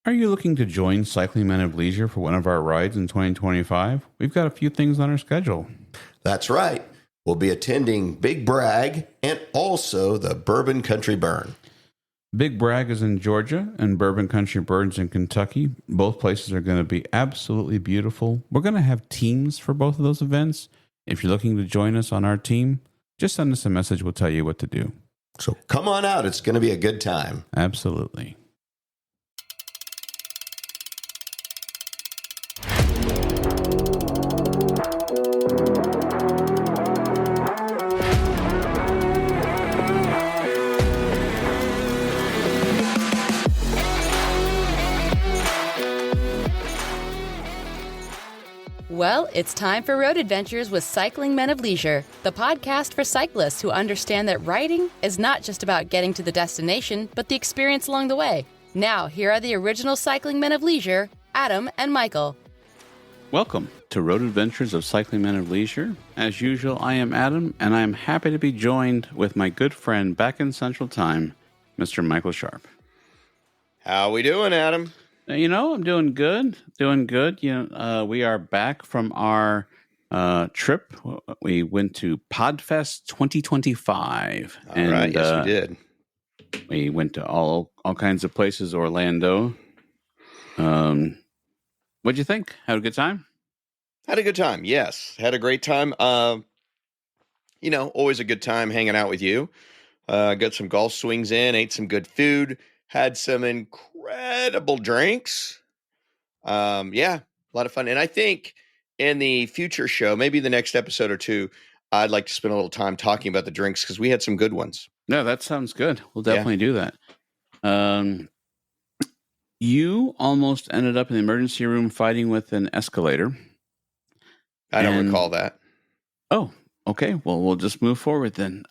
Are you looking to join Cycling Men of Leisure for one of our rides in 2025? We've got a few things on our schedule. That's right. We'll be attending Big Bragg and also the Bourbon Country Burn. Big Bragg is in Georgia and Bourbon Country Burn's in Kentucky. Both places are going to be absolutely beautiful. We're going to have teams for both of those events. If you're looking to join us on our team, just send us a message. We'll tell you what to do. So come on out. It's going to be a good time. Absolutely. Well, it's time for Road Adventures with Cycling Men of Leisure, the podcast for cyclists who understand that riding is not just about getting to the destination, but the experience along the way. Now, here are the original Cycling Men of Leisure, Adam and Michael. Welcome to Road Adventures of Cycling Men of Leisure. As usual, I am Adam, and I am happy to be joined with my good friend back in Central Time, Mr. Michael Sharp. How we doing, Adam? I'm doing good. We are back from our trip. We went to Podfest 2025. All right, yes, we did. We went to all kinds of places, Orlando. What'd you think? Had a good time? Had a good time, yes. Had a great time. Always a good time hanging out with you. Got some golf swings in, ate some good food, had some incredible drinks. A lot of fun. And I think in the future show, maybe the next episode or two, I'd like to spend a little time talking about the drinks because we had some good ones. No, that sounds good. We'll definitely do that. You almost ended up in the emergency room fighting with an escalator. I don't recall that. Oh, okay. Well, we'll just move forward then.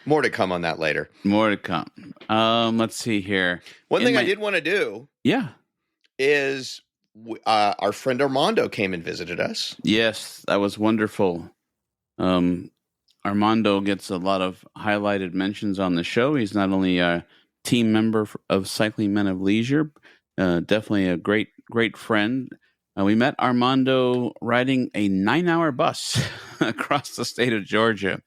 More to come on that later. More to come. Let's see here. One thing I did want to do is our friend Armando came and visited us. Yes, that was wonderful. Armando gets a lot of highlighted mentions on the show. He's not only a team member of Cycling Men of Leisure, definitely a great friend. We met Armando riding a 9-hour bus across the state of Georgia.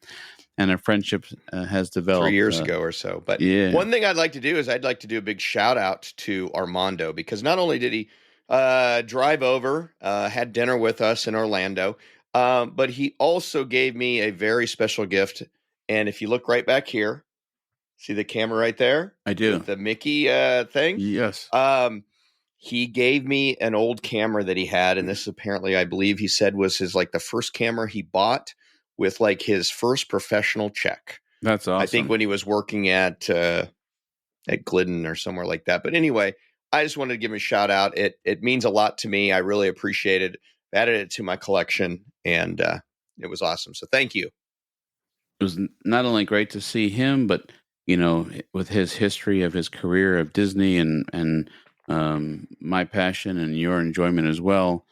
And our friendship has developed 3 years ago or so. But one thing I'd like to do is I'd like to do a big shout out to Armando because not only did he drive over, had dinner with us in Orlando, but he also gave me a very special gift. And if you look right back here, see the camera right there? I do. With the Mickey thing? Yes. He gave me an old camera that he had. And this apparently, I believe he said was his the first camera he bought with his first professional check. That's awesome. I think when he was working at Glidden or somewhere like that. But anyway, I just wanted to give him a shout out. It means a lot to me. I really appreciate it. Added it to my collection, and it was awesome. So thank you. It was not only great to see him, but with his history of his career of Disney and my passion and your enjoyment as well,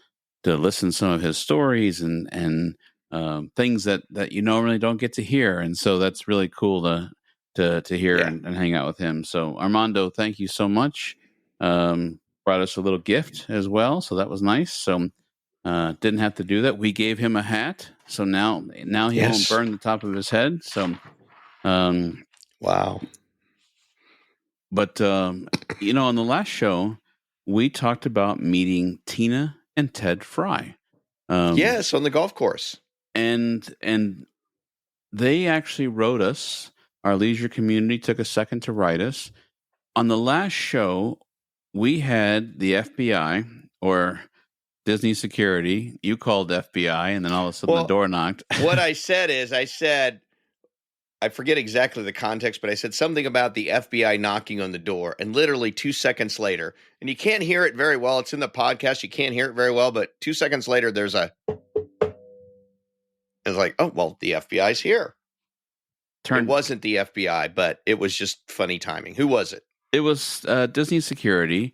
to listen to some of his stories and things that you normally don't get to hear. And so that's really cool to hear and hang out with him. So Armando, thank you so much. Brought us a little gift as well. So that was nice. So didn't have to do that. We gave him a hat. So now he won't burn the top of his head. So, wow. But, on the last show, we talked about meeting Tina and Ted Fry. Yes, on the golf course. And they actually wrote us. Our leisure community took a second to write us. On the last show, we had the FBI or Disney security. You called FBI, and then all of a sudden the door knocked. What I said is, I forget exactly the context, but I said something about the FBI knocking on the door, and literally 2 seconds later, and you can't hear it very well. It's in the podcast. You can't hear it very well, but 2 seconds later, there's it's like, oh, well, the FBI's here. It wasn't the FBI, but it was just funny timing. Who was it? It was Disney security,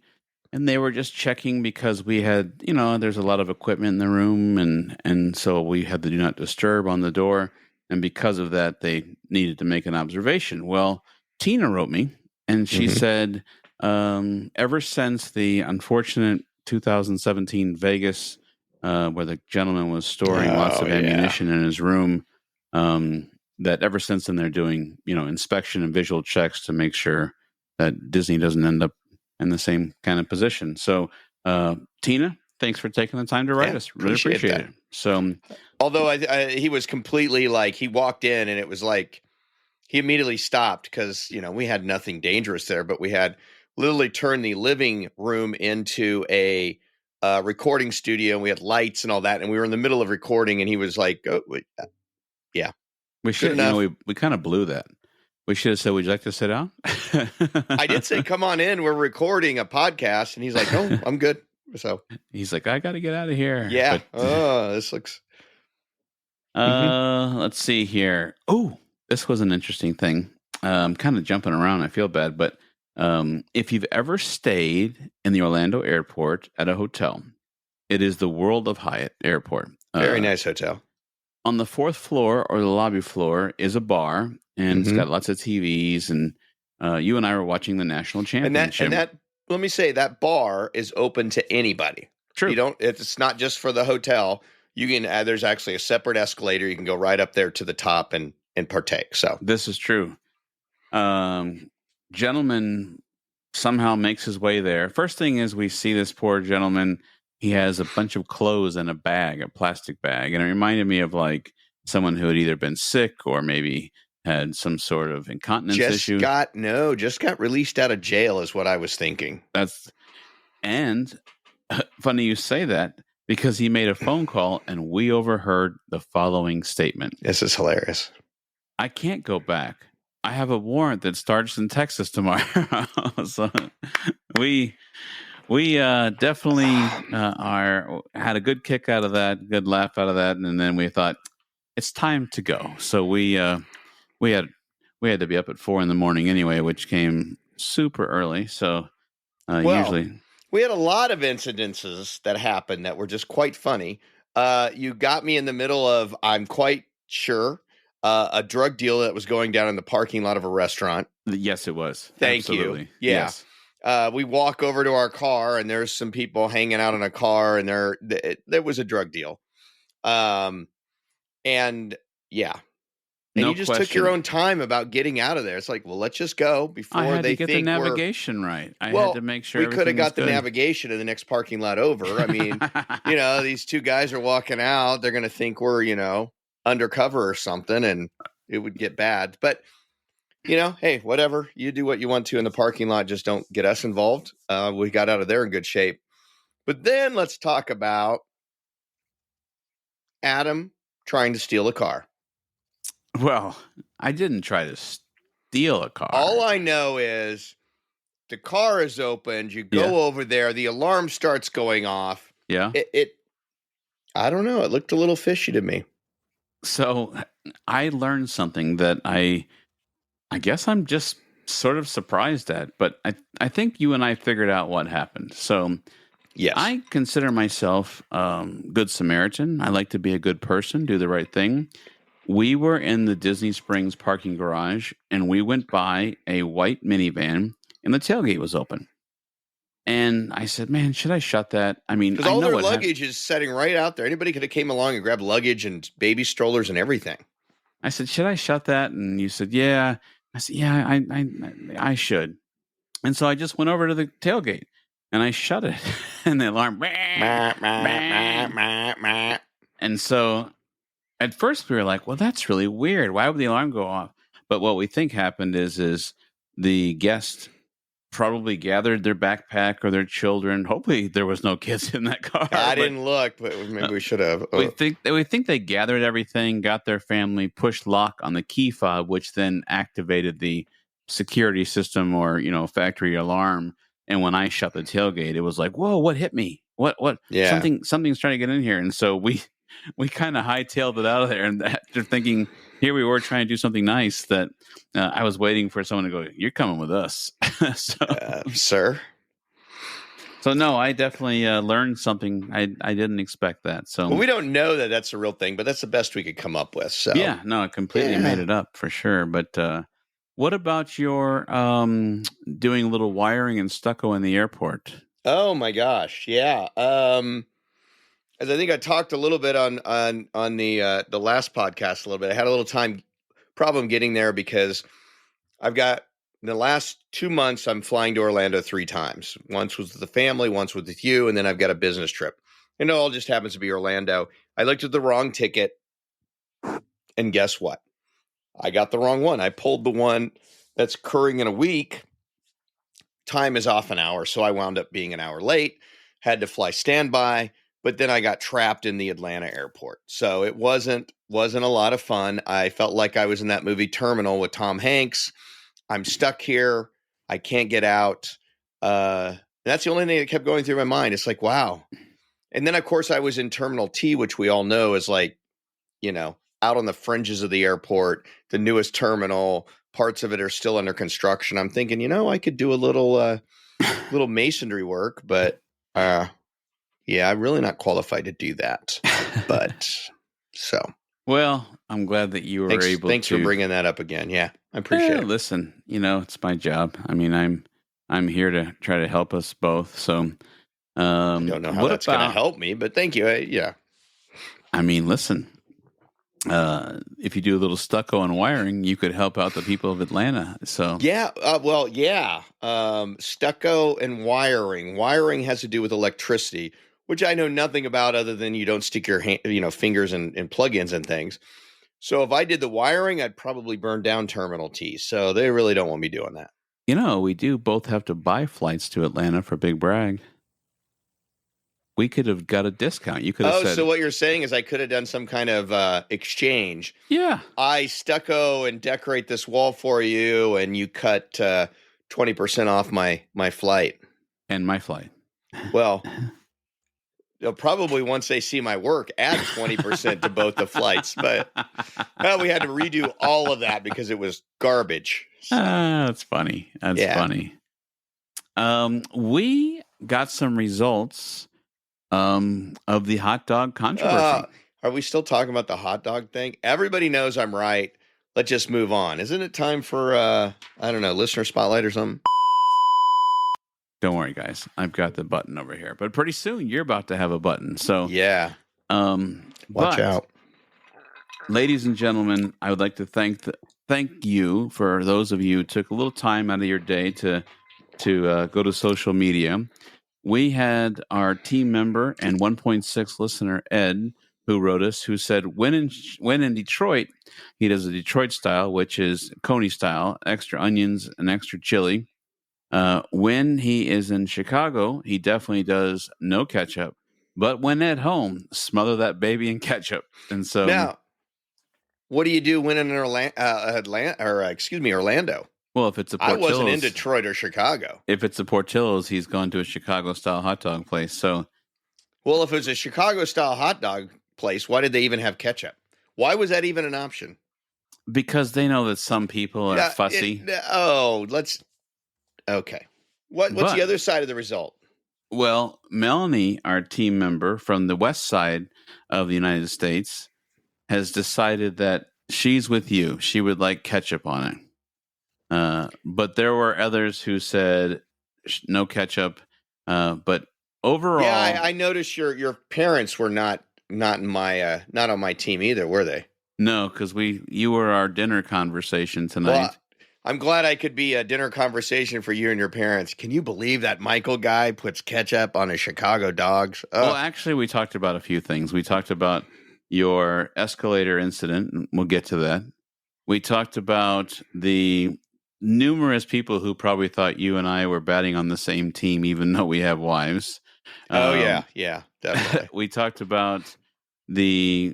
and they were just checking because we had, there's a lot of equipment in the room, and so we had the do not disturb on the door, and because of that, they needed to make an observation. Well, Tina wrote me, and she said Ever since the unfortunate 2017 Vegas, where the gentleman was storing lots of ammunition in his room, that ever since then they're doing, inspection and visual checks to make sure that Disney doesn't end up in the same kind of position. So, Tina, thanks for taking the time to write us. Really appreciate it. So, although he was completely like, he walked in and it was like, he immediately stopped because, we had nothing dangerous there, but we had literally turned the living room into a recording studio, and we had lights and all that. And we were in the middle of recording, and he was like, "Oh, yeah, we should." We kind of blew that. We should have said, "Would you like to sit down?" I did say, "Come on in. We're recording a podcast," and he's like, "Oh, I'm good." So he's like, "I got to get out of here." Yeah. This looks. Let's see here. Oh, this was an interesting thing. I'm kind of jumping around. I feel bad, but if you've ever stayed in the Orlando airport at a hotel, it is the World of Hyatt Airport. Very nice hotel. On the 4th floor or the lobby floor is a bar, and it's got lots of TVs. And you and I were watching the national championship. And that, let me say, that bar is open to anybody. True. It's not just for the hotel. You can. There's actually a separate escalator. You can go right up there to the top and partake. So this is true. Gentleman somehow makes his way there. First thing is we see this poor gentleman. He has a bunch of clothes in a bag, a plastic bag. And it reminded me of like someone who had either been sick or maybe had some sort of incontinence issue. Just got released out of jail is what I was thinking. And funny you say that, because he made a phone call and we overheard the following statement. This is hilarious. I can't go back. I have a warrant that starts in Texas tomorrow. So we definitely had a good kick out of that, good laugh out of that, and then we thought it's time to go. So we had to be up at 4 a.m. anyway, which came super early. So usually we had a lot of incidences that happened that were just quite funny. You got me in the middle of, I'm quite sure, a drug deal that was going down in the parking lot of a restaurant. Yes, it was. Thank you. Yeah. Yes. We walk over to our car, and there's some people hanging out in a car, and there was a drug deal. And yeah. And you just took your own time about getting out of there. It's like, well, let's just go before I had they to get think the navigation right. I well, had to make sure we could have got the good. navigation in the next parking lot over. I mean, these two guys are walking out. They're going to think we're, undercover or something, and it would get bad. But, hey, whatever. You do what you want to in the parking lot. Just don't get us involved. We got out of there in good shape. But then let's talk about Adam trying to steal a car. Well, I didn't try to steal a car. All I know is the car is opened. You go over there. The alarm starts going off. Yeah. I don't know. It looked a little fishy to me. So I learned something that I guess I'm just sort of surprised at, but I think you and I figured out what happened. So yes, I consider myself good Samaritan. I like to be a good person, do the right thing. We were in the Disney Springs parking garage, and we went by a white minivan, and the tailgate was open. And I said, man, should I shut that? I mean, because all their luggage is sitting right out there. Anybody could have came along and grabbed luggage and baby strollers and everything. I said, should I shut that? And you said, yeah. I said, yeah, I should. And so I just went over to the tailgate, and I shut it. And the alarm. And so at first we were like, well, that's really weird. Why would the alarm go off? But what we think happened is the guest probably gathered their backpack or their children. Hopefully there was no kids in that car. I didn't look, but maybe we should have. We think they gathered everything, got their family, pushed lock on the key fob, which then activated the security system or, factory alarm. And when I shut the tailgate, it was like, whoa, what hit me? What? Yeah. Something's trying to get in here. And so we kind of hightailed it out of there. And after thinking, here we were trying to do something nice that I was waiting for someone to go, you're coming with us. Sir. So no, I definitely learned something. I didn't expect that. So we don't know that that's a real thing, but that's the best we could come up with. So yeah, no, I completely made it up for sure. But What about your doing a little wiring and stucco in the airport? Oh my gosh, yeah. As I think I talked a little bit on the last podcast a little bit. I had a little problem getting there because I've got in the last 2 months I'm flying to Orlando 3 times. Once was with the family, once was with you, and then I've got a business trip. And it all just happens to be Orlando. I looked at the wrong ticket, and guess what? I got the wrong one. I pulled the one that's occurring in a week. Time is off an hour, so I wound up being an hour late, had to fly standby, but then I got trapped in the Atlanta airport. So it wasn't a lot of fun. I felt like I was in that movie Terminal with Tom Hanks. I'm stuck here. I can't get out. That's the only thing that kept going through my mind. It's like, wow. And then, of course, I was in Terminal T, which we all know is like, out on the fringes of the airport, the newest terminal. Parts of it are still under construction. I'm thinking, I could do a little masonry work, but I'm really not qualified to do that. But so. Well, I'm glad that you were able to. Thanks for bringing that up again. Yeah, I appreciate it. Listen, it's my job. I mean, I'm here to try to help us both. So I don't know how that's going to help me, but thank you. Yeah. I mean, listen. If you do a little stucco and wiring, you could help out the people of Atlanta. So stucco and wiring. Wiring has to do with electricity, which I know nothing about other than you don't stick your fingers in plug-ins and things. So if I did the wiring, I'd probably burn down Terminal T. So they really don't want me doing that. We do both have to buy flights to Atlanta for Big Bragg. We could have got a discount. You could have said... so what you're saying is I could have done some kind of exchange. Yeah. I stucco and decorate this wall for you, and you cut 20% off my flight. And my flight. Well, they'll probably, once they see my work, add 20% to both the flights. But we had to redo all of that because it was garbage. So. That's funny. That's funny. We got some results... of the hot dog controversy. Are we still talking about the hot dog thing? Everybody knows I'm right. Let's just move on. Isn't it time for, listener spotlight or something? Don't worry, guys. I've got the button over here. But pretty soon, you're about to have a button. So yeah. Watch out. Ladies and gentlemen, I would like to thank you for those of you who took a little time out of your day to go to social media. We had our team member and 1.6 listener, Ed, who wrote us, who said, when in Detroit, he does a Detroit style, which is Coney style, extra onions and extra chili. When he is in Chicago, he definitely does no ketchup. But when at home, smother that baby in ketchup. And so now, what do you do when in Orlando? Well, if it's a Portillo's, I wasn't in Detroit or Chicago. If it's a Portillo's, he's gone to a Chicago-style hot dog place. So, well, if it was a Chicago-style hot dog place, why did they even have ketchup? Why was that even an option? Because they know that some people are fussy. Okay. What's the other side of the result? Well, Melanie, our team member from the west side of the United States, has decided that she's with you. She would like ketchup on it. But there were others who said no ketchup. But overall, yeah, I noticed your parents were not on my team either, were they? No, because you were our dinner conversation tonight. Well, I'm glad I could be a dinner conversation for you and your parents. Can you believe that Michael guy puts ketchup on his Chicago dogs? Oh. Well, actually, we talked about a few things. We talked about your escalator incident, and we'll get to that. We talked about the numerous people who probably thought you and I were batting on the same team, even though we have wives. Yeah, definitely. We talked about the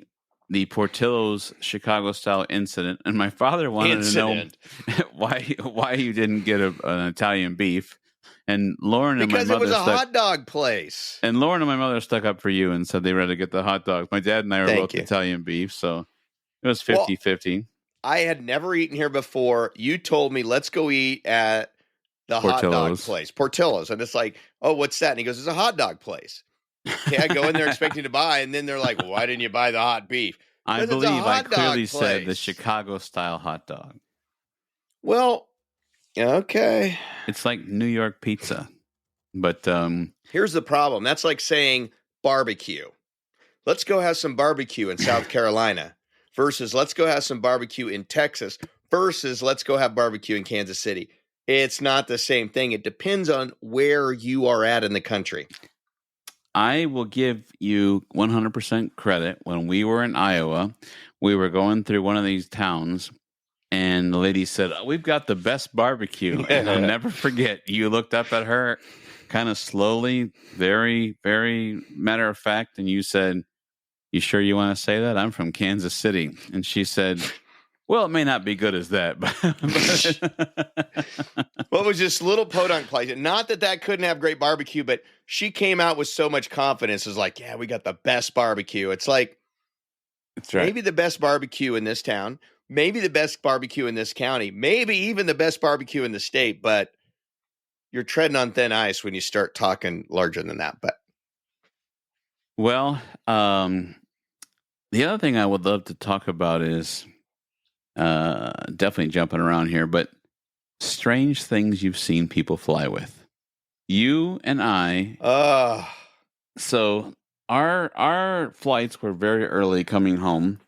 Portillo's Chicago-style incident, and my father wanted to know why you didn't get an Italian beef. And Lauren and because my mother it was a hot dog place. And Lauren and my mother stuck up for you and said they rather get the hot dogs. My dad and I were both Italian beef, so it was 50-50. I had never eaten here before. You told me, let's go eat at the hot dog place, Portillo's. And it's like, oh, what's that? And he goes, it's a hot dog place. Okay, I go in there expecting to buy, and then they're like, well, why didn't you buy the hot beef? I believe I clearly said the Chicago-style hot dog. Well, okay. It's like New York pizza, but Here's the problem. That's like saying barbecue. Let's go have some barbecue in South Carolina versus let's go have some barbecue in Texas versus let's go have barbecue in Kansas City. It's not the same thing. It depends on where you are at in the country. I will give you 100% credit. When we were in Iowa, we were going through one of these towns, and the lady said, "We've got the best barbecue." And I'll never forget, you looked up at her kind of slowly, very, very matter of fact, and you said, "You sure you want to say that? I'm from Kansas City." And she said, "Well, it may not be good as that." Well, it was this little podunk place. Not that couldn't have great barbecue, but she came out with so much confidence. It was like, yeah, we got the best barbecue. It's like, That's right. maybe the best barbecue in this town, maybe the best barbecue in this county, maybe even the best barbecue in the state, but you're treading on thin ice when you start talking larger than that. But Well, the other thing I would love to talk about is definitely jumping around here, but strange things you've seen people fly with. You and I. So our flights were very early coming home.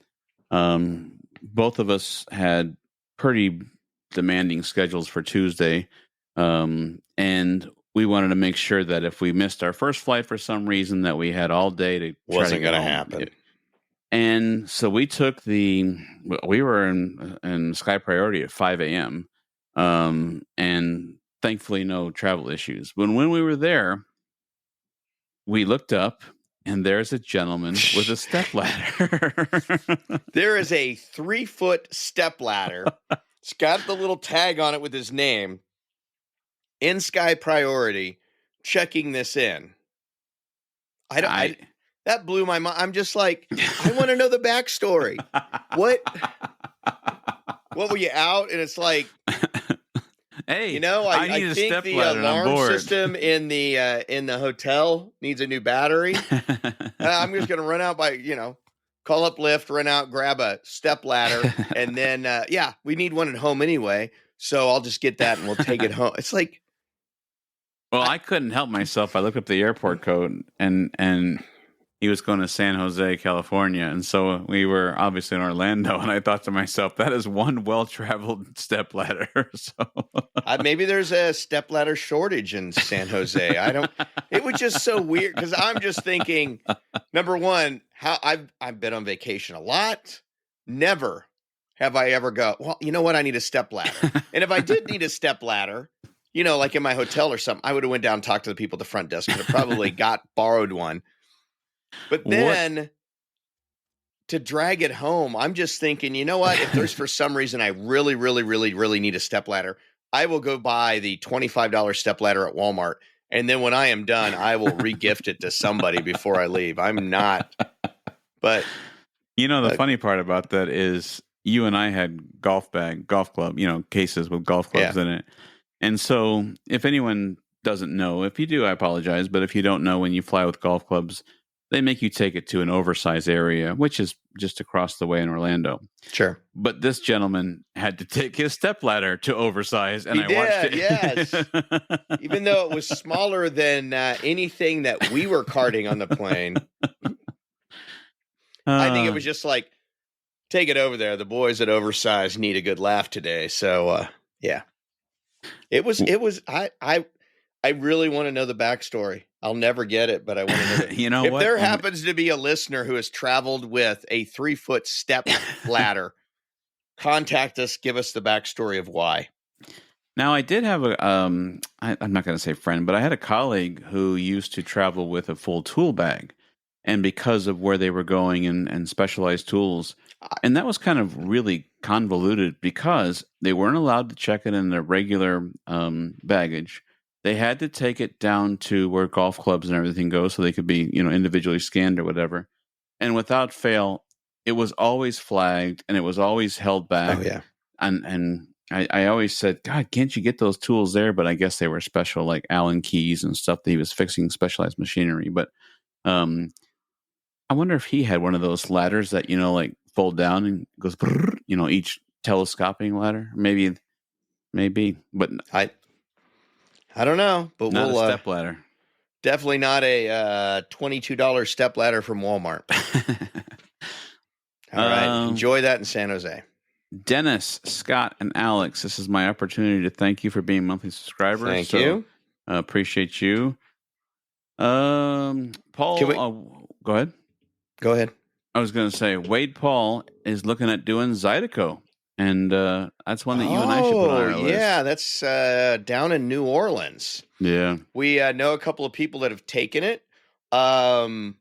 Both of us had pretty demanding schedules for Tuesday, and we wanted to make sure that if we missed our first flight for some reason, that we had all day to. Wasn't going to happen. And so we took we were in Sky Priority at 5 a.m. And thankfully no travel issues. But when we were there, we looked up and there's a gentleman with a stepladder. There is a 3-foot stepladder. It's got the little tag on it with his name in Sky Priority, checking this in. That blew my mind. I'm just like, I want to know the backstory. What were you out? And it's like, hey, I think the alarm system in the hotel needs a new battery. I'm just going to run out call up Lyft, run out, grab a stepladder, and then we need one at home anyway. So I'll just get that and we'll take it home. It's like, well, I couldn't help myself. I looked up the airport code and he was going to San Jose, California. And so we were obviously in Orlando. And I thought to myself, that is one well-traveled stepladder. So maybe there's a stepladder shortage in San Jose. It was just so weird because I'm just thinking, number one, how I've been on vacation a lot. Never have I ever go, well, you know what? I need a stepladder. And if I did need a stepladder, like in my hotel or something, I would have went down and talked to the people at the front desk and probably borrowed one. But then to drag it home, I'm just thinking, you know what? If there's for some reason I really, really, really, really need a stepladder, I will go buy the $25 stepladder at Walmart. And then when I am done, I will re-gift it to somebody before I leave. I'm not. But the funny part about that is you and I had golf club, cases with golf clubs in it. And so if anyone doesn't know, if you do, I apologize. But if you don't know, when you fly with golf clubs, they make you take it to an oversized area, which is just across the way in Orlando. Sure. But this gentleman had to take his stepladder to oversize, and watched it. Yes. Even though it was smaller than anything that we were carting on the plane. I think it was just like, take it over there. The boys at Oversize need a good laugh today. So, yeah. It was. I really want to know the backstory. I'll never get it, but I want to know. If there happens to be a listener who has traveled with a 3-foot step ladder, contact us. Give us the backstory of why. Now, I did have I'm not going to say friend, but I had a colleague who used to travel with a full tool bag, and because of where they were going and specialized tools, and that was kind of really convoluted because they weren't allowed to check it in their regular baggage. They had to take it down to where golf clubs and everything go so they could be, individually scanned or whatever. And without fail, it was always flagged and it was always held back. Oh, yeah. And I always said, God, can't you get those tools there? But I guess they were special, like Allen keys and stuff that he was fixing specialized machinery. But I wonder if he had one of those ladders that, like fold down and goes, each telescoping ladder. Maybe maybe, but I don't know, but not we'll a stepladder. definitely not a $22 stepladder from Walmart. All right, enjoy that in San Jose. Dennis, Scott, and Alex, this is my opportunity to thank you for being monthly subscribers. Thank you. Appreciate you. Paul, go ahead. Go ahead. I was going to say, Wade Paul is looking at doing Zydeco, and that's one that you and I should put on our list. Yeah, that's down in New Orleans. Yeah. We know a couple of people that have taken it. I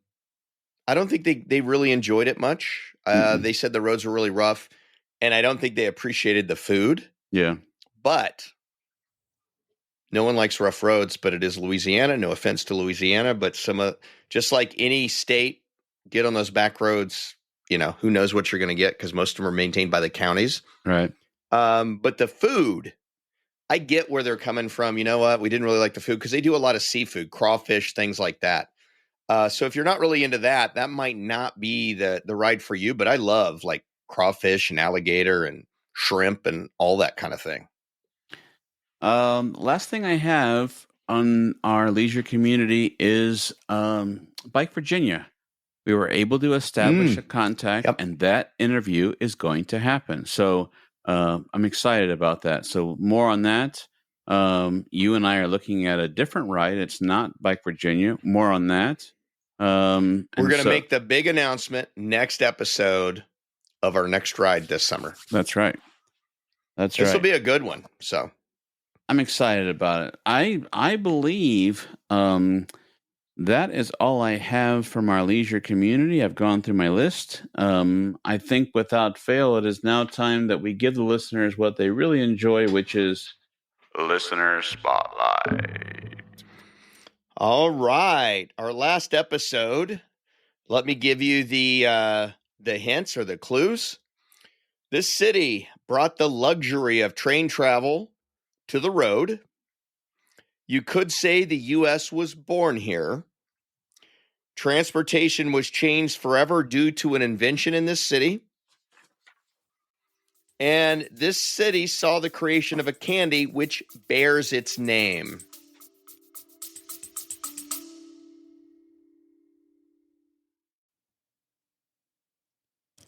don't think they really enjoyed it much. They said the roads were really rough, and I don't think they appreciated the food. Yeah. But no one likes rough roads, but it is Louisiana. No offense to Louisiana, but just like any state, get on those back roads. You know, who knows what you're going to get because most of them are maintained by the counties. Right. But the food, I get where they're coming from. You know what? We didn't really like the food because they do a lot of seafood, crawfish, things like that. So if you're not really into that, that might not be the ride for you. But I love like crawfish and alligator and shrimp and all that kind of thing. Last thing I have on our leisure community is Bike Virginia. We were able to establish a contact, and that interview is going to happen. So I'm excited about that. So more on that. You and I are looking at a different ride. It's not Bike Virginia. More on that. We're going to make the big announcement next episode of our next ride this summer. That's right. This will be a good one. So I'm excited about it. I believe that is all I have from our leisure community. I've gone through my list. I think without fail, it is now time that we give the listeners what they really enjoy, which is Listener Spotlight. All right. Our last episode, let me give you the hints or the clues. This city brought the luxury of train travel to the road. You could say the U.S. was born here. Transportation was changed forever due to an invention in this city. And this city saw the creation of a candy which bears its name.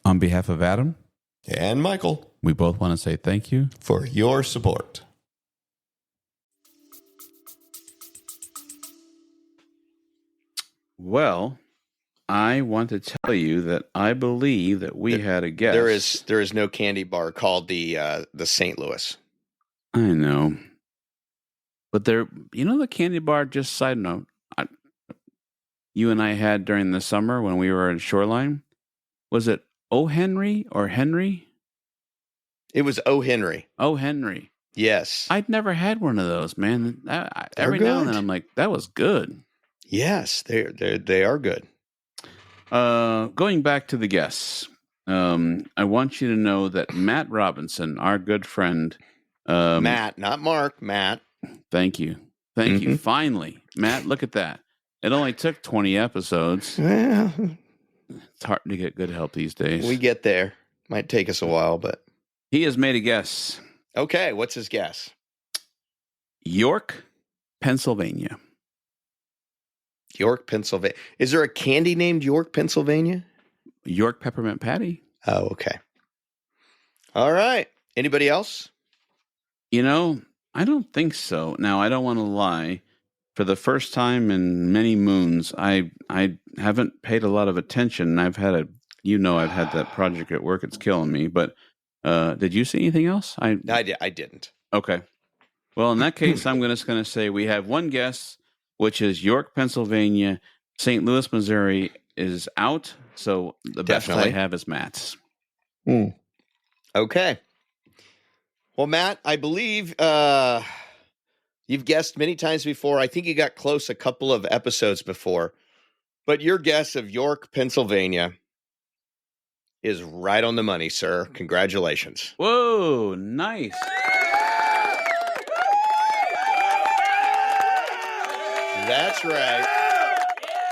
On behalf of Adam and Michael, we both want to say thank you for your support. Well, I want to tell you that I believe that we had a guest. There is no candy bar called the St. Louis. I know, but the candy bar. Just side note, you and I had during the summer when we were in Shoreline. Was it O. Henry or Henry? It was O. Henry. O. Henry. Yes, I'd never had one of those, man. Every now and then, I'm like, that was good. Yes, they are good. Going back to the guests, I want you to know that Matt Robinson, our good friend, Matt, not Mark, Matt. Thank you. Finally, Matt, look at that. It only took 20 episodes. Well, it's hard to get good help these days. We get there. Might take us a while, but he has made a guess. Okay, what's his guess? York, Pennsylvania. York, Pennsylvania. Is there a candy named York, Pennsylvania? York Peppermint Patty. Oh, okay. All right. Anybody else? I don't think so. Now, I don't want to lie. For the first time in many moons, I haven't paid a lot of attention. I've had that project at work. It's killing me. But did you see anything else? I didn't. Okay. Well, in that case, I'm just going to say we have one guess, which is York, Pennsylvania. St. Louis, Missouri is out. So the best I have is Matt's. Okay. Well, Matt, I believe you've guessed many times before. I think you got close a couple of episodes before. But your guess of York, Pennsylvania is right on the money, sir. Congratulations. Whoa, nice. That's right.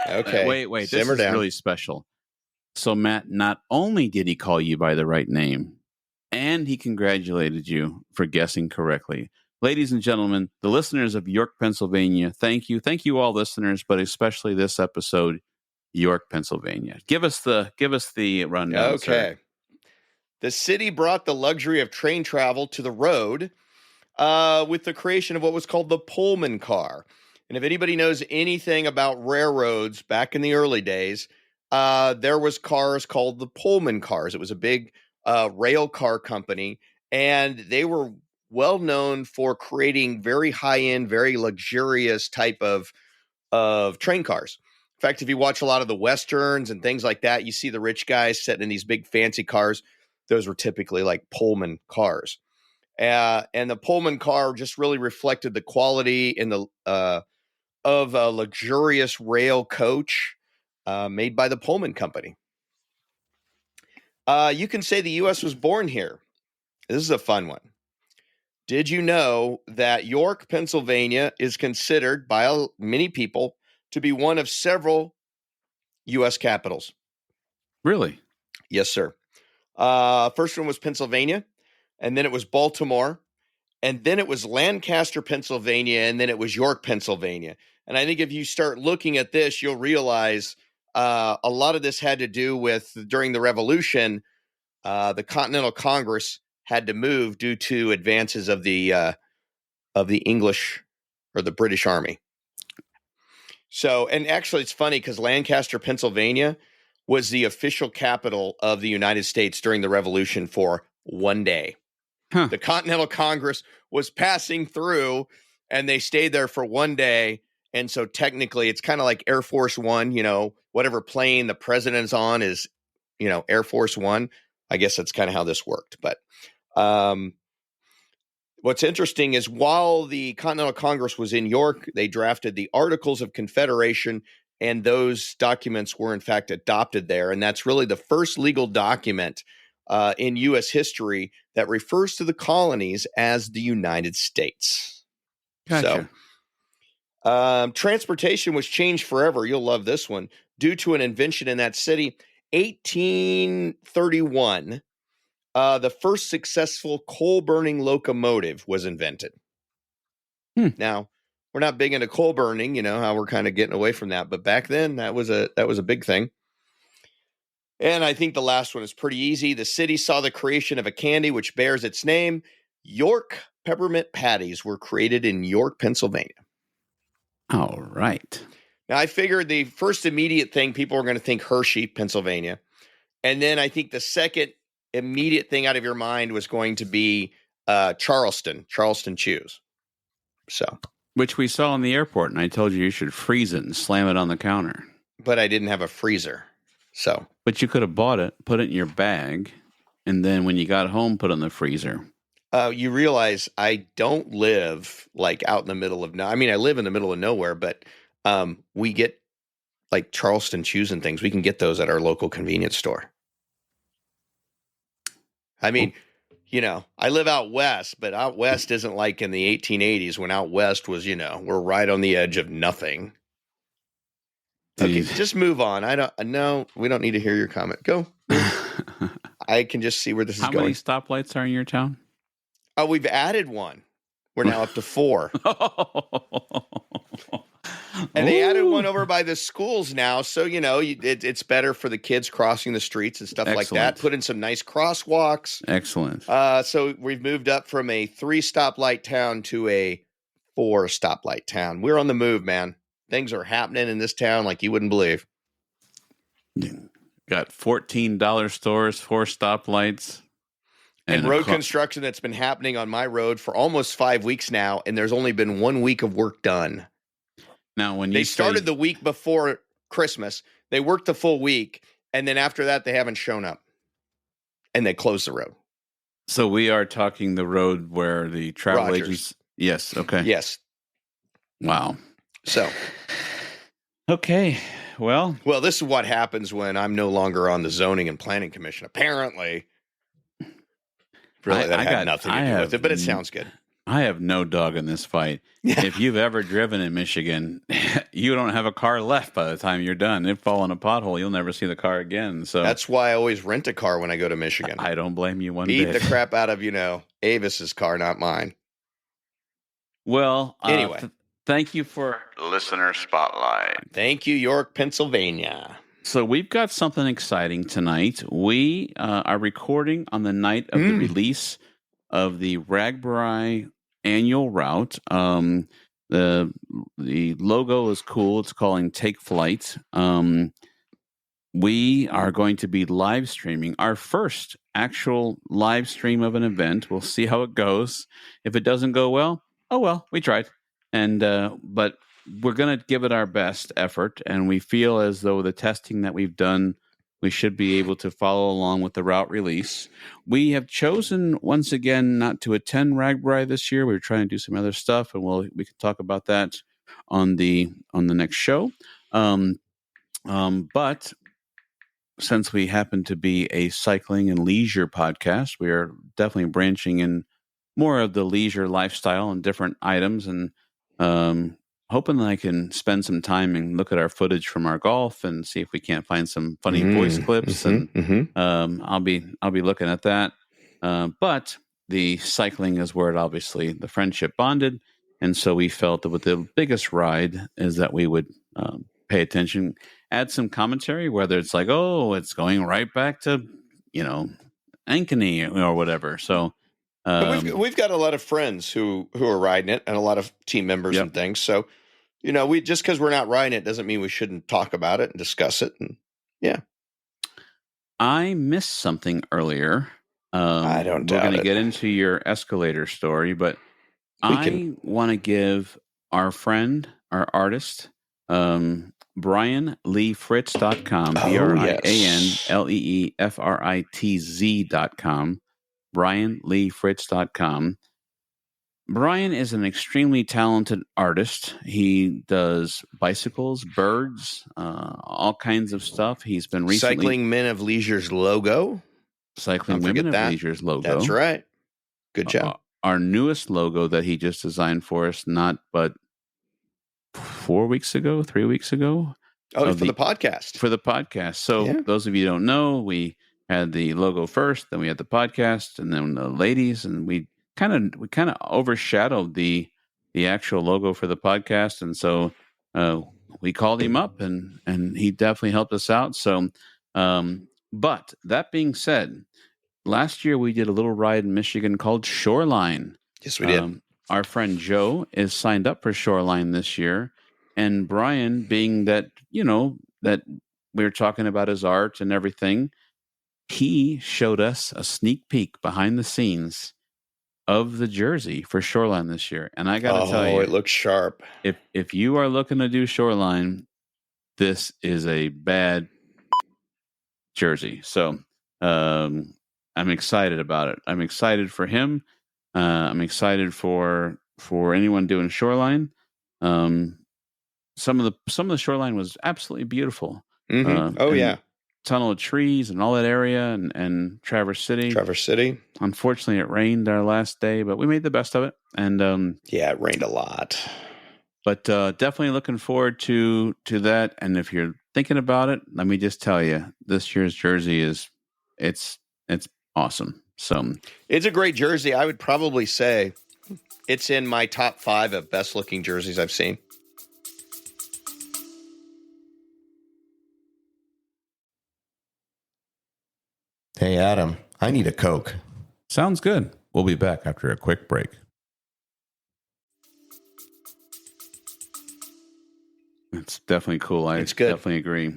Okay. Wait. This is really special. So, Matt, not only did he call you by the right name, and he congratulated you for guessing correctly. Ladies and gentlemen, the listeners of York, Pennsylvania, thank you. Thank you all listeners, but especially this episode, York, Pennsylvania. Give us the rundown, Okay. sir. The city brought the luxury of train travel to the road with the creation of what was called the Pullman car. And if anybody knows anything about railroads back in the early days, there was cars called the Pullman cars. It was a big rail car company, and they were well known for creating very high-end, very luxurious type of train cars. In fact, if you watch a lot of the Westerns and things like that, you see the rich guys sitting in these big fancy cars. Those were typically like Pullman cars. And the Pullman car just really reflected the quality in the of a luxurious rail coach made by the Pullman Company. You can say the U.S. was born here. This is a fun one. Did you know that York, Pennsylvania is considered by many people to be one of several U.S. capitals? Really? Yes, sir. First one was Pennsylvania, and then it was Baltimore, and then it was Lancaster, Pennsylvania, and then it was York, Pennsylvania. And I think if you start looking at this, you'll realize a lot of this had to do with during the Revolution, the Continental Congress had to move due to advances of the English or the British Army. So, and actually, it's funny because Lancaster, Pennsylvania, was the official capital of the United States during the Revolution for one day. Huh. The Continental Congress was passing through, and they stayed there for one day. And so technically, it's kind of like Air Force One, whatever plane the president's on is, Air Force One. I guess that's kind of how this worked. But what's interesting is while the Continental Congress was in York, they drafted the Articles of Confederation, and those documents were in fact adopted there. And that's really the first legal document in U.S. history that refers to the colonies as the United States. Gotcha. So transportation was changed forever. You'll love this one. Due to an invention in that city, 1831, the first successful coal-burning locomotive was invented. Now, we're not big into coal burning, how we're kind of getting away from that. But back then, that was a big thing. And I think the last one is pretty easy. The city saw the creation of a candy which bears its name. York peppermint patties were created in York, Pennsylvania. All right. Now, I figured the first immediate thing people are going to think Hershey, Pennsylvania. And then I think the second immediate thing out of your mind was going to be Charleston Chews. So, Which we saw in the airport, and I told you should freeze it and slam it on the counter. But I didn't have a freezer. So, but you could have bought it, put it in your bag, and then when you got home, put it in the freezer. You realize I don't live like out in the middle of I live in the middle of nowhere, but we get like Charleston Chews and things. We can get those at our local convenience store. I live out west, but out west isn't like in the 1880s when out west was, we're right on the edge of nothing. Okay, just move on. We don't need to hear your comment. Go. I can just see where this is going. How many stoplights are in your town? Oh, we've added one. We're now up to 4. And they added one over by the schools now. So, it's better for the kids crossing the streets and stuff like that. Put in some nice crosswalks. Excellent. So we've moved up from a 3 stoplight town to a 4 stoplight town. We're on the move, man. Things are happening in this town like you wouldn't believe. Got $14 stores, 4 stoplights. And road construction that's been happening on my road for almost 5 weeks now, and there's only been 1 week of work done. Now, when they started the week before Christmas, they worked the full week, and then after that, they haven't shown up, and they closed the road. So we are talking the road where the travel agents. Yes. Okay. Yes. Wow. So. Okay. Well, this is what happens when I'm no longer on the Zoning and Planning Commission. Apparently. Really, that had nothing to do with it, but it sounds good. I have no dog in this fight. If you've ever driven in Michigan, you don't have a car left by the time you're done. It fall in a pothole, you'll never see the car again. So that's why I always rent a car when I go to Michigan. I don't blame you one Beat bit. the crap out of, Avis's car, not mine. Well, anyway, thank you for Listener Spotlight. Thank you, York, Pennsylvania. So we've got something exciting tonight. We are recording on the night of the release of the Ragbri annual route. The logo is cool. It's calling Take Flight. We are going to be live streaming our first actual live stream of an event. We'll see how it goes. If it doesn't go well, oh well, we tried. And but we're going to give it our best effort, and we feel as though the testing that we've done, we should be able to follow along with the route release. We have chosen once again not to attend Ragbri this year. We're trying to do some other stuff, and we can talk about that on the next show. But since we happen to be a cycling and leisure podcast, we are definitely branching in more of the leisure lifestyle and different items, and hoping that I can spend some time and look at our footage from our golf and see if we can't find some funny voice clips. I'll be looking at that. But the cycling is where the friendship bonded. And so we felt that with the biggest ride is that we would pay attention, add some commentary, whether it's like, oh, it's going right back to, Ankeny or whatever. So we've got a lot of friends who are riding it, and a lot of team members and things. So, we just because we're not riding it doesn't mean we shouldn't talk about it and discuss it. And I missed something earlier. I don't doubt We're going to it. get into your escalator story, but I want to give our friend, our artist, BrianLeeFritz.com, BrianLeeFritz.com, BrianLeeFritz.com. Brian is an extremely talented artist. He does bicycles, birds, all kinds of stuff. He's been recently Cycling Men of Leisure's logo. Cycling Women of Leisure's logo. That's right. Good job. Our newest logo that he just designed for us, not but 3 weeks ago. Oh, for the podcast. For the podcast. So those of you who don't know, we had the logo first, then we had the podcast, and then the ladies, and we kind of overshadowed the actual logo for the podcast. And so we called him up, and he definitely helped us out. So, but that being said, last year we did a little ride in Michigan called Shoreline. Yes, we did. Our friend Joe is signed up for Shoreline this year. And Brian, being that, that we were talking about his art and everything, he showed us a sneak peek behind the scenes of the jersey for Shoreline this year. And I got to tell you, it looks sharp. If you are looking to do Shoreline, this is a bad jersey. So I'm excited about it. I'm excited for him. I'm excited for anyone doing Shoreline. Some of the Shoreline was absolutely beautiful. Tunnel of trees and all that area, and Traverse City. Unfortunately, it rained our last day, but we made the best of it. And it rained a lot. But definitely looking forward to that. And if you're thinking about it, let me just tell you, this year's jersey it's awesome. So it's a great jersey. I would probably say it's in my top 5 of best looking jerseys I've seen. Hey, Adam, I need a Coke. Sounds good. We'll be back after a quick break. It's definitely cool. It's good. Definitely agree.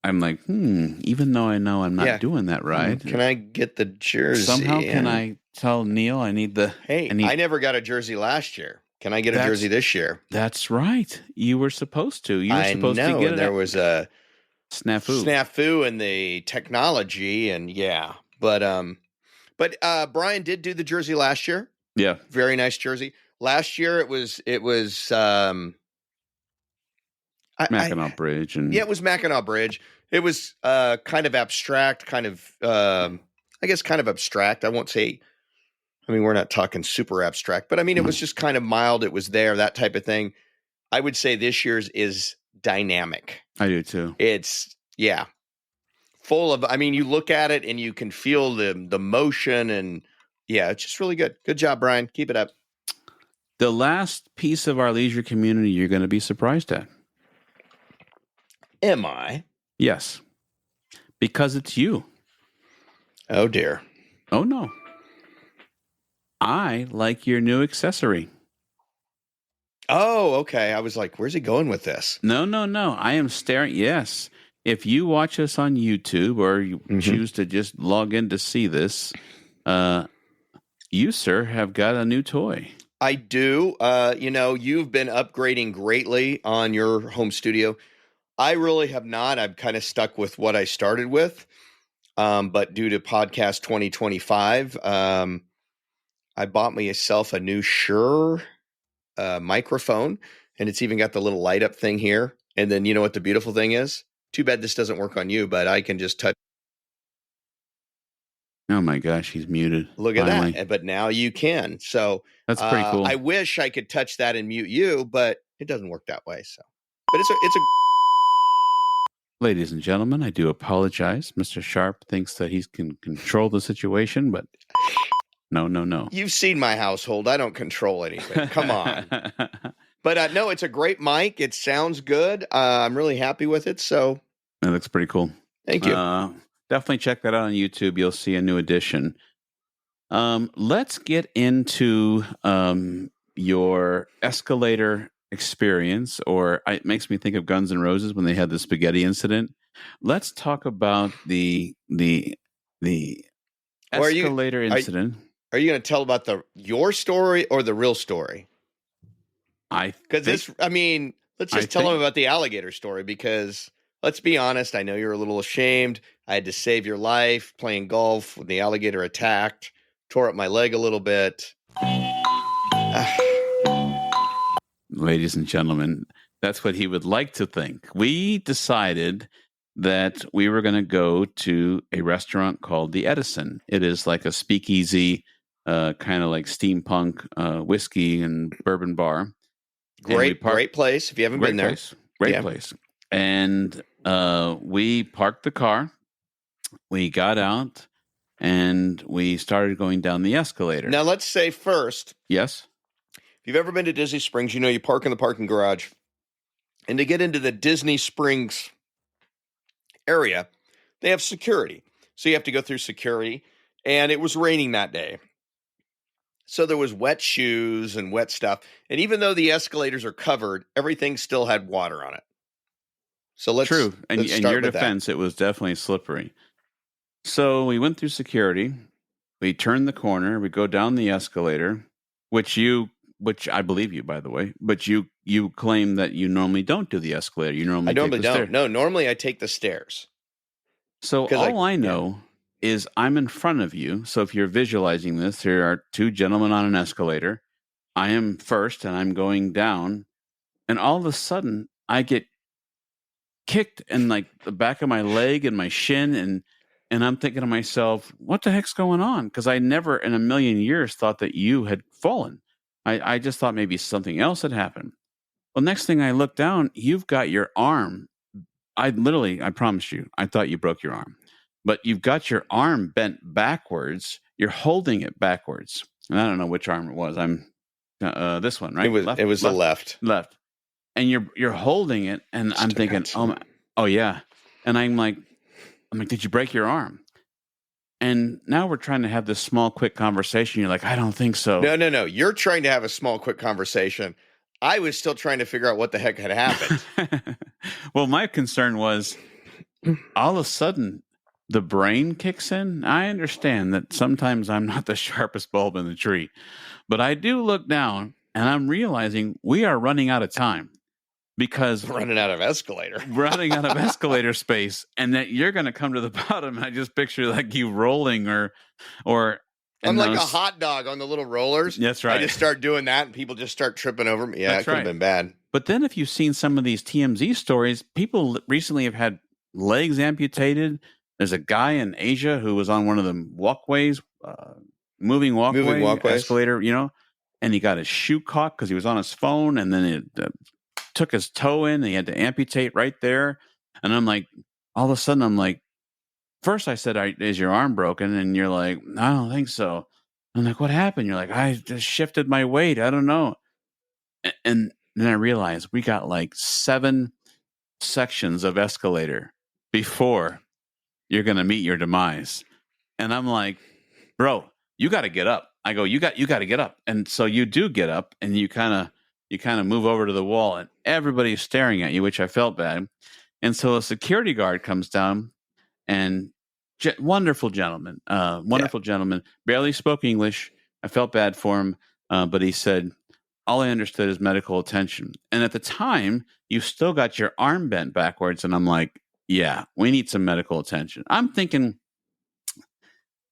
I'm like, even though I know I'm not doing that right. Can I get the jersey? Somehow can I tell Neil I need the... I never got a jersey last year. Can I get a jersey this year? That's right. You were supposed to. You were supposed to get it. There was a... snafu in the technology, and but Brian did do the jersey last year. Yeah, very nice jersey. Last year it was Mackinac Bridge, and it was Mackinac Bridge. It was kind of abstract, kind of abstract. I won't say I mean, we're not talking super abstract, but I mean, it was just kind of mild. It was there, that type of thing. I would say this year's is dynamic. I do too. It's, full of, I mean, you look at it and you can feel the motion, and it's just really good. Good job, Brian. Keep it up. The last piece of our leisure community you're going to be surprised at. Am I? Yes. Because it's you. Oh, dear. Oh, no. I like your new accessory. Oh, okay. I was like, where's he going with this? No. I am staring. Yes. If you watch us on YouTube or you choose to just log in to see this, you, sir, have got a new toy. I do. You've been upgrading greatly on your home studio. I really have not. I've kind of stuck with what I started with. But due to Podcast 2025, I bought myself a new Shure microphone, and it's even got the little light up thing here. And then you know what the beautiful thing is? Too bad this doesn't work on you, but I can just touch. Oh my gosh, he's muted. Look at that. But now you can. So that's pretty cool. I wish I could touch that and mute you, but it doesn't work that way. So, but it's a. Ladies and gentlemen, I do apologize. Mr. Sharp thinks that he can control the situation, but no. You've seen my household. I don't control anything. Come on. But no, it's a great mic. It sounds good. I'm really happy with it. So it looks pretty cool. Thank you. Definitely check that out on YouTube. You'll see a new edition. Let's get into your escalator experience, or it makes me think of Guns N' Roses when they had the spaghetti incident. Let's talk about the escalator incident. Are you going to tell about your story or the real story? Let's just tell them about the alligator story, because let's be honest, I know you're a little ashamed. I had to save your life playing golf when the alligator attacked, tore up my leg a little bit. Ladies and gentlemen, that's what he would like to think. We decided that we were going to go to a restaurant called the Edison. It is like a speakeasy, kind of like steampunk whiskey and bourbon bar. Great place. If you haven't been there. Great place. And we parked the car. We got out and we started going down the escalator. Now, let's say first. Yes. If you've ever been to Disney Springs, you park in the parking garage. And to get into the Disney Springs area, they have security. So you have to go through security. And it was raining that day. So there was wet shoes and wet stuff. And even though the escalators are covered, everything still had water on it. So let's True. And let's in start your with defense, it was definitely slippery. So we went through security. We turned the corner. We go down the escalator, which I believe you, by the way, but you claim that you normally don't do the escalator. You normally take the don't. stairs. No, normally I take the stairs. So all I know is I'm in front of you. So if you're visualizing this, there are two gentlemen on an escalator. I am first and I'm going down. And all of a sudden I get kicked in like the back of my leg and my shin. And I'm thinking to myself, what the heck's going on? Because I never in a million years thought that you had fallen. I just thought maybe something else had happened. Well, next thing I look down, you've got your arm. I promise you, I thought you broke your arm. But you've got your arm bent backwards. You're holding it backwards. And I don't know which arm it was. I'm this one, right? It was the left. Left. And you're holding it, and I'm thinking, oh yeah. And I'm like, did you break your arm? And now we're trying to have this small, quick conversation. You're like, I don't think so. No. You're trying to have a small, quick conversation. I was still trying to figure out what the heck had happened. Well, my concern was all of a sudden the brain kicks in. I understand that sometimes I'm not the sharpest bulb in the tree, but I do look down and I'm realizing we are running out of time. Because running out of escalator space, and that you're going to come to the bottom. And I just picture like you rolling or I'm like a hot dog on the little rollers. That's right. I just start doing that and people just start tripping over me. Yeah, it could have been bad. But then if you've seen some of these TMZ stories, people recently have had legs amputated. There's a guy in Asia who was on one of the walkways, moving walkway, walkways. escalator, and he got his shoe caught because he was on his phone, and then it took his toe in, and he had to amputate right there. And I'm like, all of a sudden, I'm like, first I said, is your arm broken? And you're like, I don't think so. I'm like, what happened? You're like, I just shifted my weight. I don't know. And then I realized we got like 7 sections of escalator before you're going to meet your demise. And I'm like, bro, you got to get up. I go, you got to get up. And so you do get up, and you kind of move over to the wall, and everybody's staring at you, which I felt bad. And so a security guard comes down, and wonderful gentleman, barely spoke English. I felt bad for him, but he said, all I understood is medical attention. And at the time, you still got your arm bent backwards. And I'm like, yeah, we need some medical attention. I'm thinking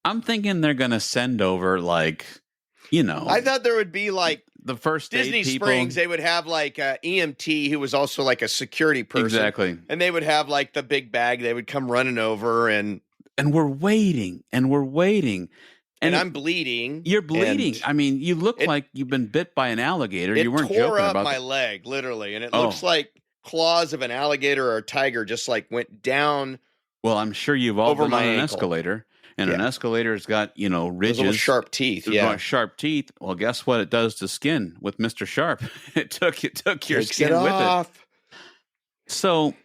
they're going to send over I thought there would be like the first Disney people. Springs. They would have like a EMT who was also like a security person. Exactly. And they would have like the big bag. They would come running over and we're waiting. And I'm bleeding. You're bleeding. I mean, you look like you've been bit by an alligator. You weren't joking about it. It tore up my leg, literally. And it looks like claws of an alligator or a tiger just like went down. Well, I'm sure you've all been on an ankle. Escalator. And an escalator's got, ridges. Those little sharp teeth. Yeah. Sharp teeth. Well, guess what it does to skin with Mr. Sharp? It took your skin with it. So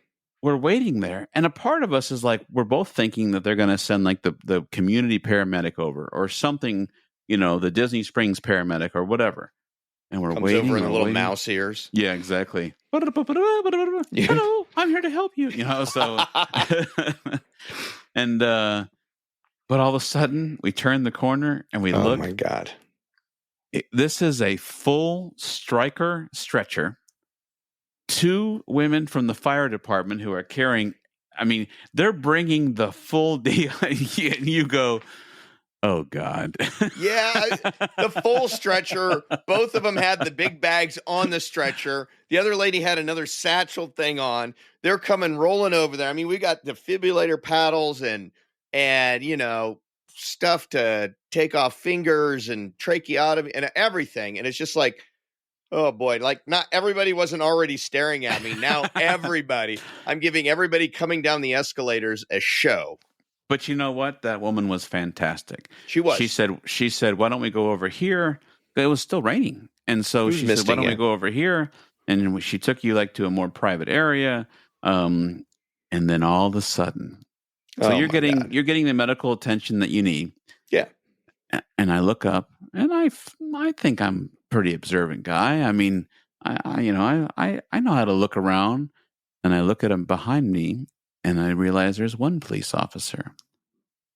we're waiting there. And a part of us is like, we're both thinking that they're going to send like the community paramedic over or something, the Disney Springs paramedic or whatever. And we're waiting. Over in the little mouse ears. Yeah, exactly. Hello, I'm here to help you. So. And, but all of a sudden, we turn the corner and we look. Oh, my God. This is a full striker stretcher. 2 women from the fire department who are carrying, they're bringing the full deal. And you go, oh, God. Yeah, the full stretcher. Both of them had the big bags on the stretcher. The other lady had another satchel thing on. They're coming rolling over there. We got defibrillator paddles and stuff to take off fingers and tracheotomy and everything. And it's just like, oh boy, like not everybody wasn't already staring at me. Now everybody, I'm giving everybody coming down the escalators a show. But you know what? That woman was fantastic. She was. She said, why don't we go over here? It was still raining. And so she said, why don't we go over here? And she took you like to a more private area. And then all of a sudden, so you're getting the medical attention that you need. Yeah. And I look up, and I think I'm a pretty observant guy. I know how to look around, and I look at him behind me, and I realize there's 1 police officer,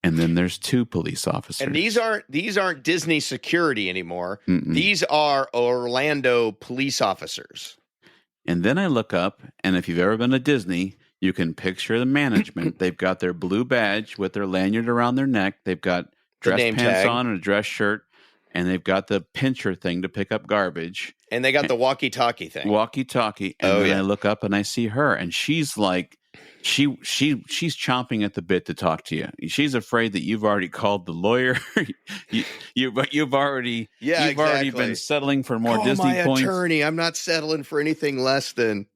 and then there's 2 police officers. And these aren't Disney security anymore. Mm-mm. These are Orlando police officers. And then I look up, and if you've ever been to Disney, you can picture the management. They've got their blue badge with their lanyard around their neck. They've got dress pants tag on and a dress shirt, and they've got the pincher thing to pick up garbage. And they got the walkie-talkie thing. Walkie-talkie. And then I look up and I see her, and she's like, she's chomping at the bit to talk to you. She's afraid that you've already called the lawyer. you've already been settling for more Disney my points. Attorney, I'm not settling for anything less than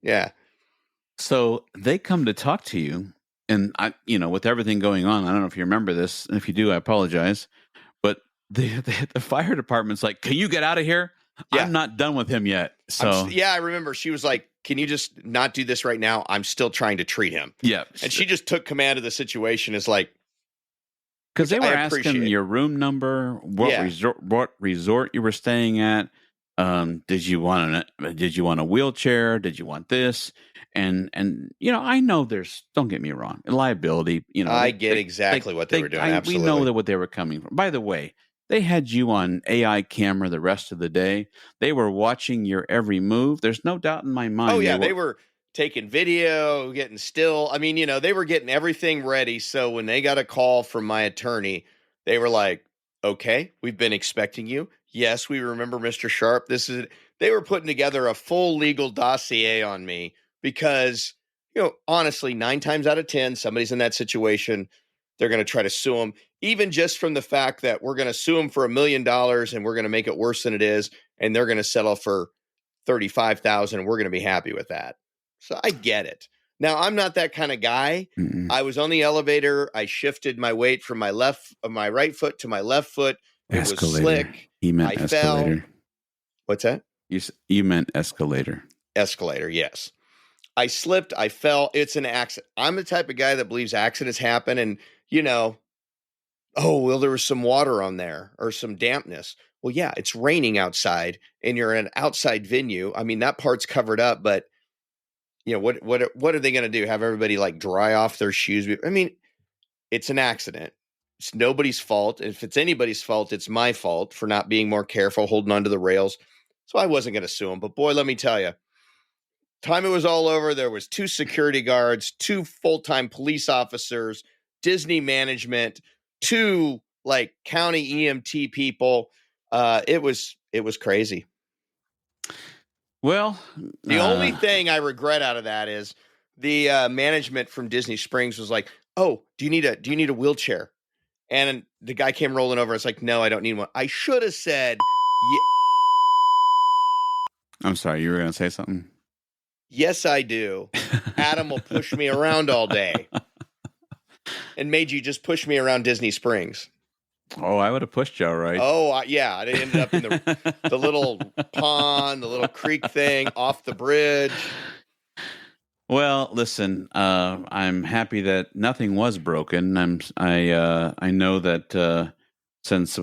So they come to talk to you, and with everything going on, I don't know if you remember this, and if you do, I apologize. But the fire department's like, "Can you get out of here? Yeah. I'm not done with him yet." So I remember she was like, "Can you just not do this right now? I'm still trying to treat him." Yeah, and she just took command of the situation. Is like, because they were asking your room number, what resort you were staying at. Did you want a wheelchair? Did you want this? And I know don't get me wrong, liability. I get exactly what they were doing. Absolutely, we know what they were coming from. By the way, they had you on AI camera the rest of the day. They were watching your every move. There's no doubt in my mind. Oh yeah, they were taking video, getting still. They were getting everything ready. So when they got a call from my attorney, they were like, "Okay, we've been expecting you. Yes, we remember Mr. Sharp. This is." They were putting together a full legal dossier on me. Because, honestly, 9 times out of 10, somebody's in that situation. they're going to try to sue them, even just from the fact that we're going to sue them for $1 million and we're going to make it worse than it is, and they're going to settle for $35,000, and we're going to be happy with that. So I get it. Now, I'm not that kind of guy. Mm-mm. I was on the elevator. I shifted my weight from my right foot to my left foot. It was slick. He meant I escalator. fell. What's that? You meant escalator. Escalator, yes. I slipped. I fell. It's an accident. I'm the type of guy that believes accidents happen, and oh, well, there was some water on there or some dampness. Well, yeah, it's raining outside, and you're in an outside venue. I mean, that part's covered up, but what are they going to do? Have everybody like dry off their shoes? I mean, it's an accident. It's nobody's fault. If it's anybody's fault, it's my fault for not being more careful, holding onto the rails. So I wasn't going to sue him. But boy, let me tell you, time it was all over, there was 2 security guards, 2 full-time police officers, Disney management, 2 like county EMT people. It was crazy. Well, the only thing I regret out of that is the management from Disney Springs was like, "Oh, do you need a wheelchair?" And the guy came rolling over. It's like, "No, I don't need one." I should have said, I'm sorry, you were going to say something? "Yes, I do." Adam will push me around all day, and made you just push me around Disney Springs. Oh, I would have pushed you all right. Oh, yeah. I ended up in the little pond, the little creek thing, off the bridge. Well, listen, I'm happy that nothing was broken. I know that since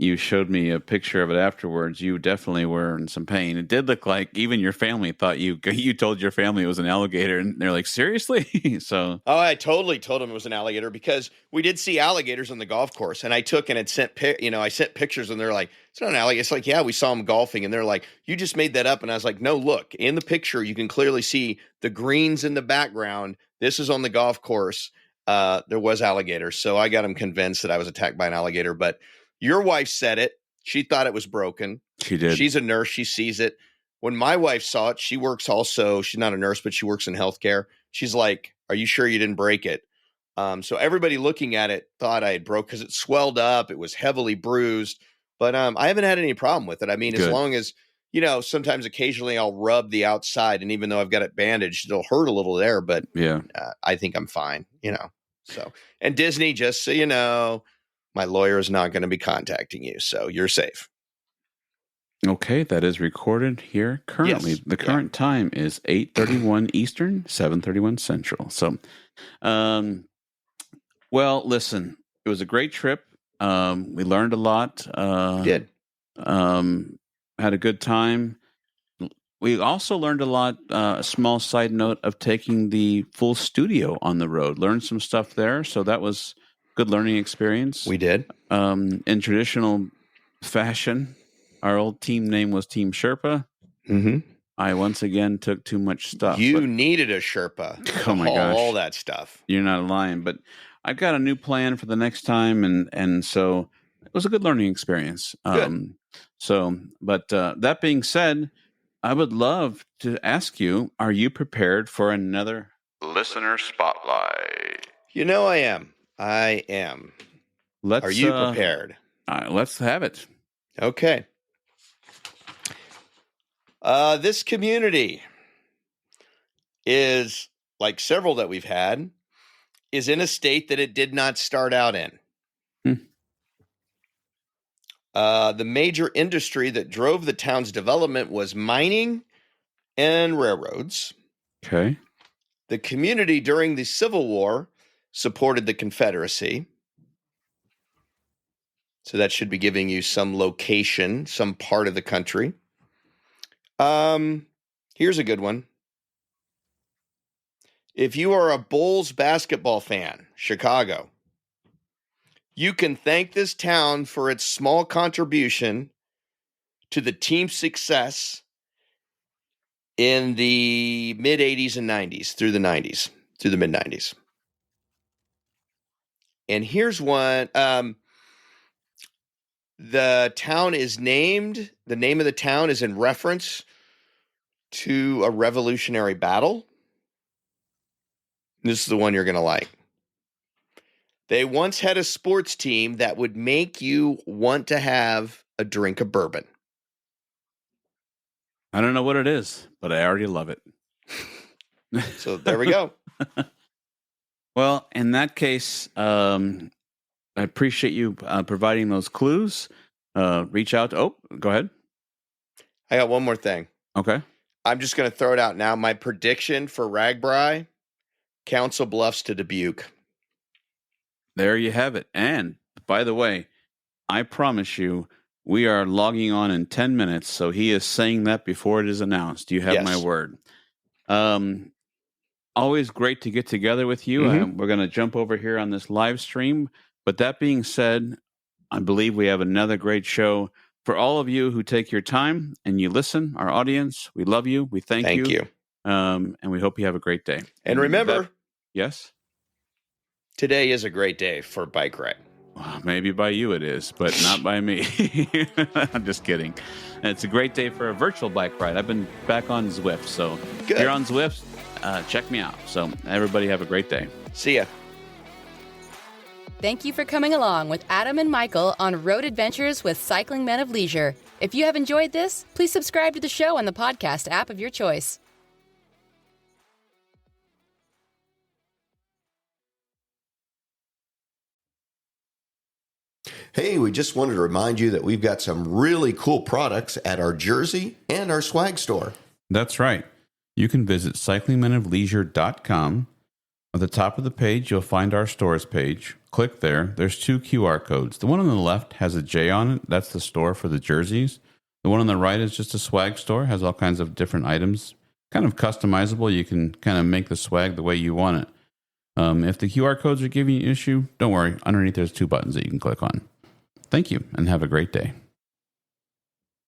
you showed me a picture of it afterwards, you definitely were in some pain. It did look like even your family thought you told your family it was an alligator, and they're like, seriously? So. Oh, I totally told them it was an alligator because we did see alligators on the golf course, and I sent pictures, and they're like, it's not an alligator. It's like, yeah, we saw them golfing, and they're like, you just made that up. And I was like, no, look, in the picture, you can clearly see the greens in the background. This is on the golf course. There was alligators. So I got them convinced that I was attacked by an alligator, but your wife said it. She thought it was broken. She did. She's a nurse. She sees it. When my wife saw it, she works also. She's not a nurse, but she works in healthcare. She's like, are you sure you didn't break it? So everybody looking at it thought I had broke because it swelled up. It was heavily bruised. But I haven't had any problem with it. I mean, as long as, sometimes occasionally I'll rub the outside. And even though I've got it bandaged, it'll hurt a little there. But yeah, I think I'm fine, So, and Disney, just so you know, my lawyer is not going to be contacting you, so you're safe. Okay, that is recorded here currently. Yes. The current time is 8:31 Eastern, 7:31 Central. So, well, listen, it was a great trip. We learned a lot. Did. Had a good time. We also learned a lot, a small side note of taking the full studio on the road. Learned some stuff there, so that was good learning experience. We did. In traditional fashion, our old team name was Team Sherpa. Mm-hmm. I once again took too much stuff. You needed a Sherpa. Oh my gosh. All that stuff. You're not lying, but I've got a new plan for the next time, and so it was a good learning experience. Good. But that being said, I would love to ask you, are you prepared for another listener spotlight? I am. I am. Are you prepared? Let's have it. Okay. This community is, like several that we've had, is in a state that it did not start out in. The major industry that drove the town's development was mining and railroads. Okay. The community during the Civil War supported the Confederacy. So that should be giving you some location, some part of the country. Here's a good one. If you are a Bulls basketball fan, Chicago, you can thank this town for its small contribution to the team's success in the mid-'80s and '90s, through the mid-'90s. And here's one. The name of the town is in reference to a Revolutionary battle. This is the one you're going to like. They once had a sports team that would make you want to have a drink of bourbon. I don't know what it is, but I already love it. So there we go. Well, in that case, I appreciate you providing those clues. Reach out. Oh, go ahead. I got one more thing. Okay. I'm just going to throw it out now. My prediction for Ragbri, Council Bluffs to Dubuque. There you have it. And by the way, I promise you, we are logging on in 10 minutes. So he is saying that before it is announced. You have my word. Always great to get together with you. We're going to jump over here on this live stream. But that being said, I believe we have another great show for all of you who take your time and you listen. Our audience, we love you. We thank you. And we hope you have a great day. And remember, yes, today is a great day for a bike ride. Well, maybe by you it is, but not by me. I'm just kidding. And it's a great day for a virtual bike ride. I've been back on Zwift, so if you're on Zwift, check me out. So everybody have a great day. See ya. Thank you for coming along with Adam and Michael on Road Adventures with Cycling Men of Leisure. If you have enjoyed this, please subscribe to the show on the podcast app of your choice. Hey, we just wanted to remind you that we've got some really cool products at our jersey and our swag store. That's right. You can visit cyclingmenofleisure.com. At the top of the page, you'll find our stores page. Click there. There's 2 QR codes. The one on the left has a J on it. That's the store for the jerseys. The one on the right is just a swag store. Has all kinds of different items. Kind of customizable. You can kind of make the swag the way you want it. If the QR codes are giving you an issue, don't worry. Underneath, there's 2 buttons that you can click on. Thank you, and have a great day.